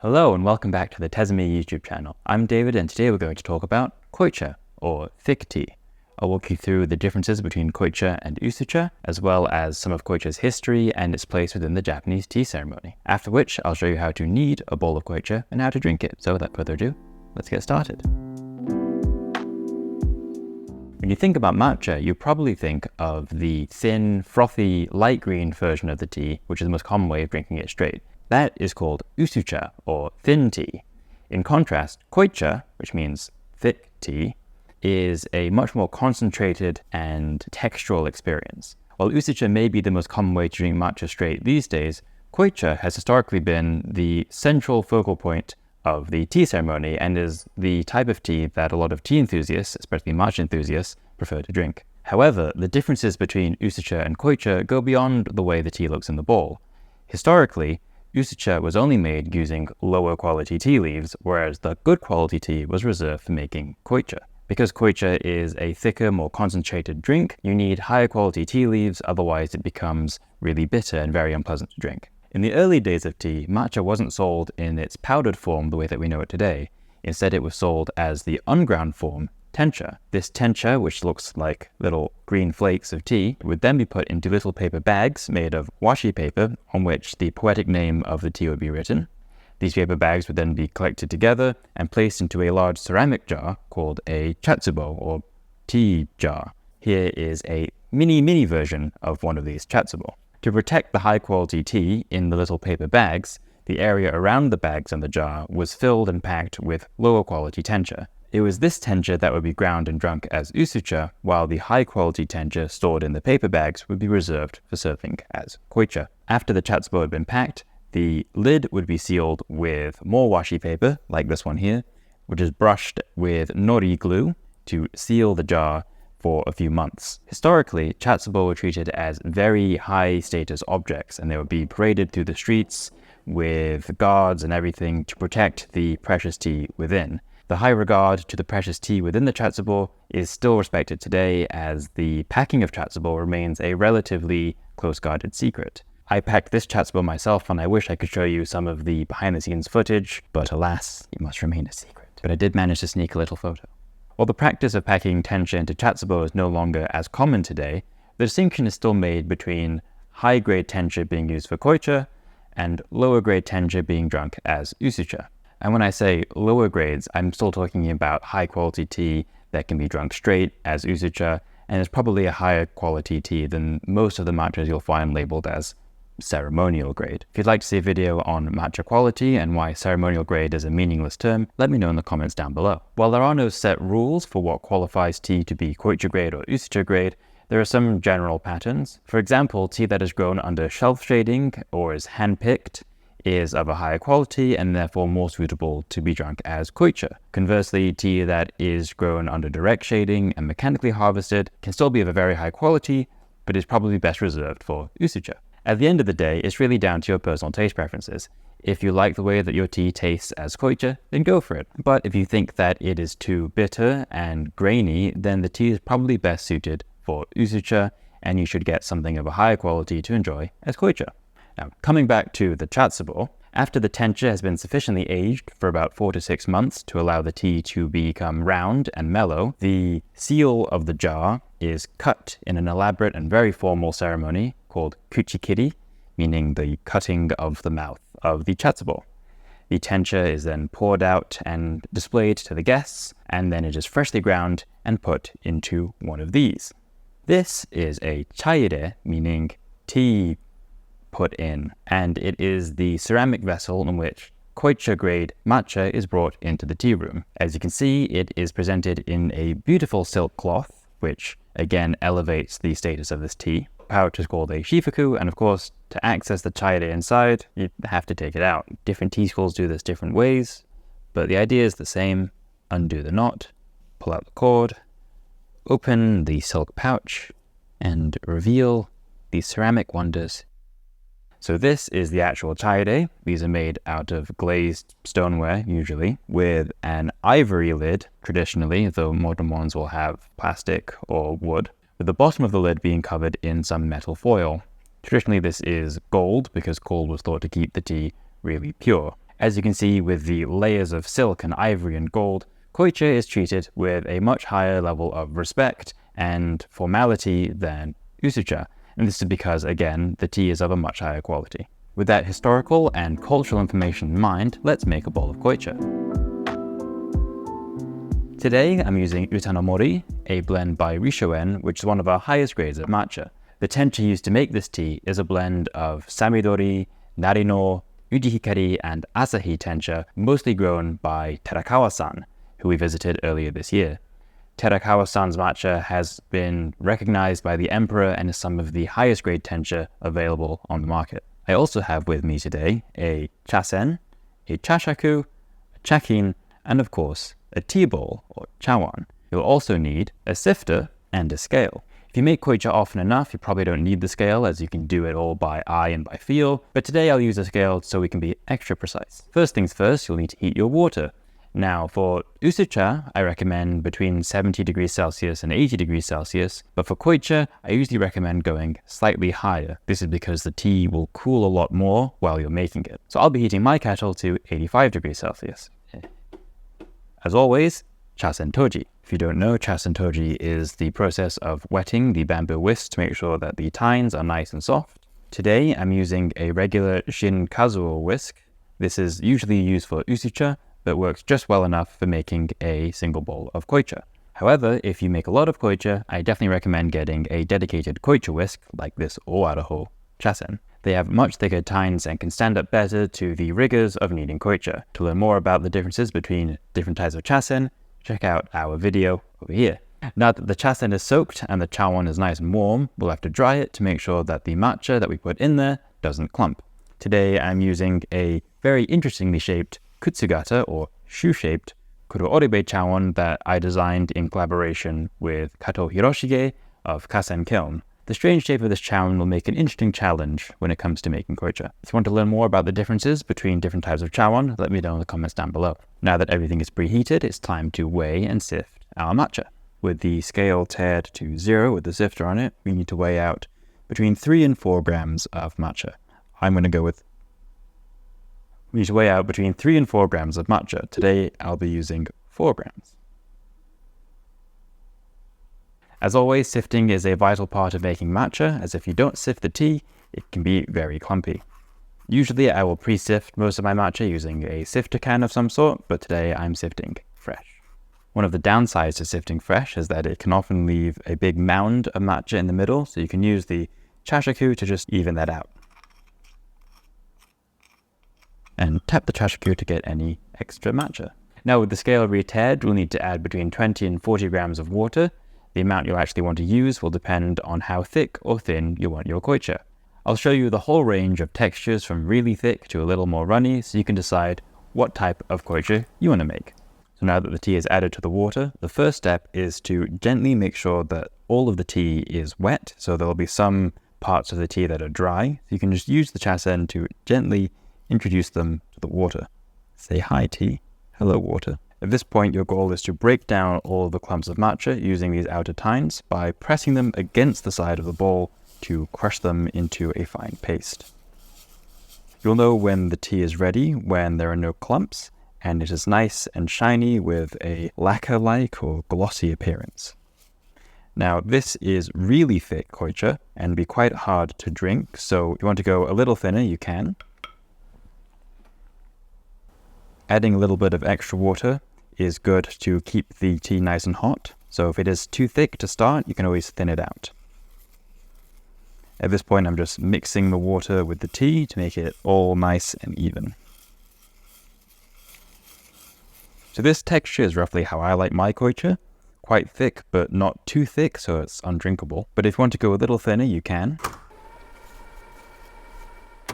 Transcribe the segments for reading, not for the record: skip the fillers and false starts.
Hello and welcome back to the Tezumi YouTube channel. I'm David and today we're going to talk about koicha, or thick tea. I'll walk you through the differences between koicha and usucha, as well as some of koicha's history and its place within the Japanese tea ceremony. After which, I'll show you how to knead a bowl of koicha and how to drink it. So without further ado, let's get started. When you think about matcha, you probably think of the thin, frothy, light green version of the tea, which is the most common way of drinking it straight. That is called usucha, or thin tea. In contrast, koicha, which means thick tea, is a much more concentrated and textural experience. While usucha may be the most common way to drink matcha straight these days, koicha has historically been the central focal point of the tea ceremony and is the type of tea that a lot of tea enthusiasts, especially matcha enthusiasts, prefer to drink. However, the differences between usucha and koicha go beyond the way the tea looks in the bowl. Historically, usucha was only made using lower quality tea leaves, whereas the good quality tea was reserved for making koicha. Because koicha is a thicker, more concentrated drink, you need higher quality tea leaves, otherwise it becomes really bitter and very unpleasant to drink. In the early days of tea, matcha wasn't sold in its powdered form the way that we know it today. Instead, it was sold as the unground form, tencha. This tencha, which looks like little green flakes of tea, would then be put into little paper bags made of washi paper on which the poetic name of the tea would be written. These paper bags would then be collected together and placed into a large ceramic jar called a Chatsubo, or tea jar. Here is a mini version of one of these Chatsubo. To protect the high quality tea in the little paper bags, the area around the bags and the jar was filled and packed with lower quality tencha. It was this tencha that would be ground and drunk as usucha, while the high-quality tencha stored in the paper bags would be reserved for serving as koicha. After the chatsubo had been packed, the lid would be sealed with more washi paper, like this one here, which is brushed with nori glue to seal the jar for a few months. Historically, chatsubo were treated as very high-status objects, and they would be paraded through the streets with guards and everything to protect the precious tea within. The high regard to the precious tea within the chatsubo is still respected today, as the packing of chatsubo remains a relatively close-guarded secret. I packed this chatsubo myself and I wish I could show you some of the behind-the-scenes footage, but alas, it must remain a secret. But I did manage to sneak a little photo. While the practice of packing tencha into chatsubo is no longer as common today, the distinction is still made between high-grade tencha being used for koicha and lower-grade tencha being drunk as usucha. And when I say lower grades, I'm still talking about high quality tea that can be drunk straight as usucha, and is probably a higher quality tea than most of the matchas you'll find labeled as ceremonial grade. If you'd like to see a video on matcha quality and why ceremonial grade is a meaningless term, let me know in the comments down below. While there are no set rules for what qualifies tea to be koicha grade or usucha grade, there are some general patterns. For example, tea that is grown under shelf shading or is hand-picked is of a higher quality and therefore more suitable to be drunk as koicha. Conversely, tea that is grown under direct shading and mechanically harvested can still be of a very high quality, but is probably best reserved for usucha. At the end of the day, it's really down to your personal taste preferences. If you like the way that your tea tastes as koicha, then go for it. But if you think that it is too bitter and grainy, then the tea is probably best suited for usucha, and you should get something of a higher quality to enjoy as koicha. Now, coming back to the chatsubo, after the tencha has been sufficiently aged for about 4 to 6 months to allow the tea to become round and mellow, the seal of the jar is cut in an elaborate and very formal ceremony called kuchikiri, meaning the cutting of the mouth of the chatsubo. The tencha is then poured out and displayed to the guests, and then it is freshly ground and put into one of these. This is a chaire, meaning tea put in, and it is the ceramic vessel in which koicha grade matcha is brought into the tea room. As you can see, it is presented in a beautiful silk cloth, which again elevates the status of this tea. Pouch is called a fuku, and of course, to access the chaire inside, you have to take it out. Different tea schools do this different ways, but the idea is the same. Undo the knot, pull out the cord, open the silk pouch, and reveal the ceramic wonders. So this is the actual chaire. These are made out of glazed stoneware, usually, with an ivory lid, traditionally, though modern ones will have plastic or wood, with the bottom of the lid being covered in some metal foil. Traditionally, this is gold, because gold was thought to keep the tea really pure. As you can see with the layers of silk and ivory and gold, koicha is treated with a much higher level of respect and formality than usucha, and this is because, again, the tea is of a much higher quality. With that historical and cultural information in mind, let's make a bowl of koicha. Today, I'm using Uta-no-Mori, a blend by Rishoen, which is one of our highest grades of matcha. The tencha used to make this tea is a blend of samidori, narino, ujihikari, and asahi tencha, mostly grown by Terakawa-san, who we visited earlier this year. Terakawa-san's matcha has been recognized by the emperor and is some of the highest grade tencha available on the market. I also have with me today a chasen, a chashaku, a chakin, and of course, a tea bowl, or chawan. You'll also need a sifter and a scale. If you make koicha often enough, you probably don't need the scale, as you can do it all by eye and by feel, but today I'll use a scale so we can be extra precise. First things first, you'll need to heat your water. Now, for Usucha, I recommend between 70 degrees Celsius and 80 degrees Celsius, but for koicha, I usually recommend going slightly higher. This is because the tea will cool a lot more while you're making it. So I'll be heating my kettle to 85 degrees Celsius. As always, chasen toji. If you don't know, chasen toji is the process of wetting the bamboo whisk to make sure that the tines are nice and soft. Today, I'm using a regular shin-kazuo whisk. This is usually used for usucha, but works just well enough for making a single bowl of koicha. However, if you make a lot of koicha, I definitely recommend getting a dedicated koicha whisk like this Oaraho chasen. They have much thicker tines and can stand up better to the rigors of kneading koicha. To learn more about the differences between different types of chasen, check out our video over here. Now that the chasen is soaked and the chawan is nice and warm, we'll have to dry it to make sure that the matcha that we put in there doesn't clump. Today I'm using a very interestingly shaped kutsugata, or shoe-shaped, kuro-oribe chawan that I designed in collaboration with Kato Hiroshige of Kasen Kiln. The strange shape of this chawan will make an interesting challenge when it comes to making koicha. If you want to learn more about the differences between different types of chawan, let me know in the comments down below. Now that everything is preheated, it's time to weigh and sift our matcha. With the scale taired to 0 with the sifter on it, we need to weigh out between 3 and 4 grams of matcha. We need to weigh out between 3 and 4 grams of matcha. Today, I'll be using 4 grams. As always, sifting is a vital part of making matcha, as if you don't sift the tea, it can be very clumpy. Usually, I will pre-sift most of my matcha using a sifter can of some sort, but today I'm sifting fresh. One of the downsides to sifting fresh is that it can often leave a big mound of matcha in the middle, so you can use the chashaku to just even that out. And tap the chashaku to get any extra matcha. Now with the scale re-taired, we'll need to add between 20 and 40 grams of water. The amount you'll actually want to use will depend on how thick or thin you want your koicha. I'll show you the whole range of textures from really thick to a little more runny, so you can decide what type of koicha you want to make. So now that the tea is added to the water, the first step is to gently make sure that all of the tea is wet, so there'll be some parts of the tea that are dry. So you can just use the chasen to gently introduce them to the water. Say hi tea, hello water. At this point, your goal is to break down all of the clumps of matcha using these outer tines by pressing them against the side of the bowl to crush them into a fine paste. You'll know when the tea is ready when there are no clumps and it is nice and shiny with a lacquer-like or glossy appearance. Now, this is really thick koicha and be quite hard to drink, so if you want to go a little thinner, you can. Adding a little bit of extra water is good to keep the tea nice and hot. So if it is too thick to start, you can always thin it out. At this point, I'm just mixing the water with the tea to make it all nice and even. So this texture is roughly how I like my koicha. Quite thick, but not too thick, so it's undrinkable. But if you want to go a little thinner, you can.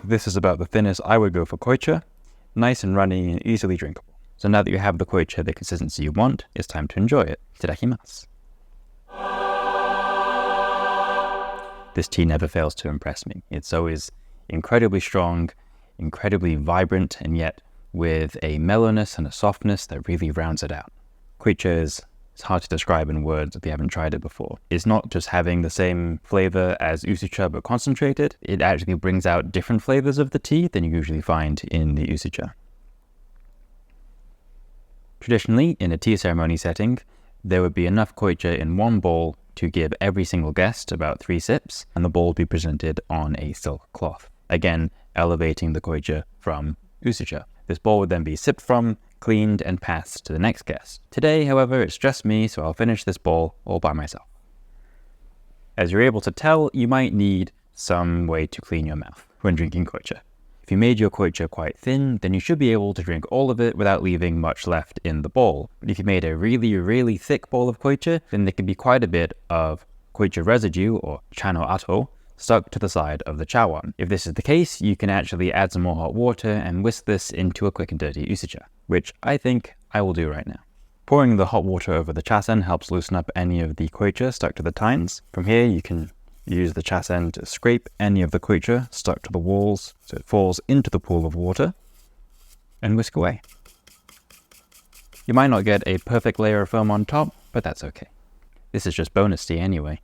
This is about the thinnest I would go for koicha. Nice and runny and easily drinkable. So now that you have the koicha the consistency you want, it's time to enjoy it. Itadakimasu. This tea never fails to impress me. It's always incredibly strong, incredibly vibrant, and yet with a mellowness and a softness that really rounds it out. Koicha is hard to describe in words if you haven't tried it before. It's not just having the same flavor as Usucha but concentrated. It actually brings out different flavors of the tea than you usually find in the Usucha. Traditionally, in a tea ceremony setting, there would be enough koicha in one bowl to give every single guest about 3 sips, and the bowl would be presented on a silk cloth, again elevating the koicha from Usucha. This bowl would then be sipped from, cleaned, and passed to the next guest. Today, however, it's just me, so I'll finish this bowl all by myself. As you're able to tell, you might need some way to clean your mouth when drinking koicha. If you made your koicha quite thin, then you should be able to drink all of it without leaving much left in the bowl. But if you made a really thick bowl of koicha, then there can be quite a bit of koicha residue, or chano ato, stuck to the side of the chawan. If this is the case, you can actually add some more hot water and whisk this into a quick and dirty usucha, which I think I will do right now. Pouring the hot water over the chasen helps loosen up any of the koicha stuck to the tines. From here, you can use the chasen to scrape any of the koicha stuck to the walls so it falls into the pool of water and whisk away. You might not get a perfect layer of foam on top, but that's okay. This is just bonus tea anyway.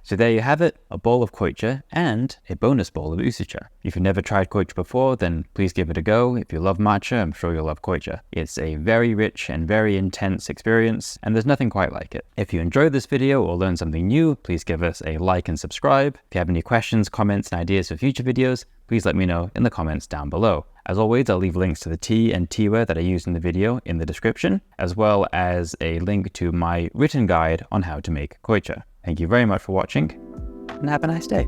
So there you have it, a bowl of koicha and a bonus bowl of usucha. If you've never tried koicha before, then please give it a go. If you love matcha, I'm sure you'll love koicha. It's a very rich and very intense experience, and there's nothing quite like it. If you enjoyed this video or learned something new, please give us a like and subscribe. If you have any questions, comments, and ideas for future videos, please let me know in the comments down below. As always, I'll leave links to the tea and teaware that I used in the video in the description, as well as a link to my written guide on how to make koicha. Thank you very much for watching, and have a nice day.